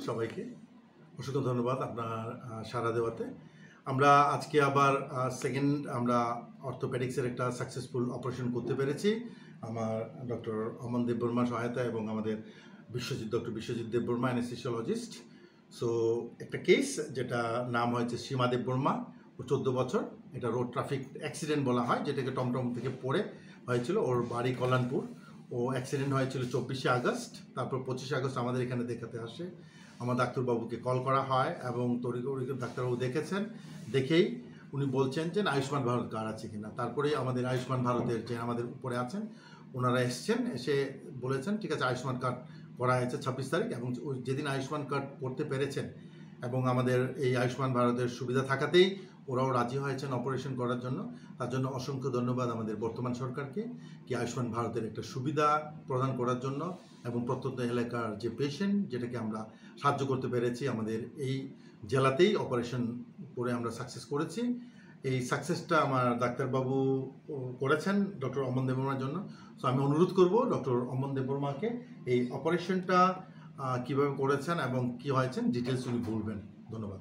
সবাইকে অসংখ্য ধন্যবাদ আপনার সাড়া দেওয়াতে। আমরা আজকে আবার সেকেন্ড আমরা অর্থোপেডিক্সের একটা সাকসেসফুল অপারেশন করতে পেরেছি আমার ডক্টর অমন দেববর্মা সহায়তা এবং আমাদের doctor Biswajit Debbarma anaesthesiologist. So একটা কেস যেটা নাম হয়েছে সীমা দেববর্মা, ও 14 বছর। এটা রোড ট্রাফিক অ্যাক্সিডেন্ট বলা হয়, যেটাকে টমটম থেকে পড়ে হয়েছিল। ওর বাড়ি কল্যাণপুর। ও অ্যাক্সিডেন্ট হয়েছিল 24শে আগস্ট। তারপর 25শে আগস্ট আমাদের এখানে দেখাতে আসে। আমার ডাক্তারবাবুকে কল করা হয় এবং ডাক্তারবাবু দেখেছেন। দেখেই উনি বলছেন যে আয়ুষ্মান ভারত কার্ড আছে কিনা। তারপরেই আমাদের আয়ুষ্মান ভারতের যে আমাদের উপরে আছেন ওনারা এসছেন, এসে বলেছেন ঠিক আছে আয়ুষ্মান কার্ড করা হয়েছে 26 তারিখ। এবং যেদিন আয়ুষ্মান কার্ড করতে পেরেছেন এবং আমাদের এই আয়ুষ্মান ভারতের সুবিধা থাকাতেই ওরাও রাজি হয়েছেন অপারেশন করার জন্য। তার জন্য অসংখ্য ধন্যবাদ আমাদের বর্তমান সরকারকে, কি আয়ুষ্মান ভারতের একটা সুবিধা প্রদান করার জন্য এবং প্রত্যন্ত এলাকার যে পেশেন্ট যেটাকে আমরা সাহায্য করতে পেরেছি। আমাদের এই জেলাতেই অপারেশন করে আমরা সাকসেস করেছি। এই সাকসেসটা আমার ডাক্তারবাবু করেছেন ডক্টর অমন দেববর্মার জন্য। সো আমি অনুরোধ করব ডক্টর অমন দেববর্মাকে এই অপারেশনটা কীভাবে করেছেন এবং কী হয়েছেন ডিটেলস উনি বলবেন। ধন্যবাদ।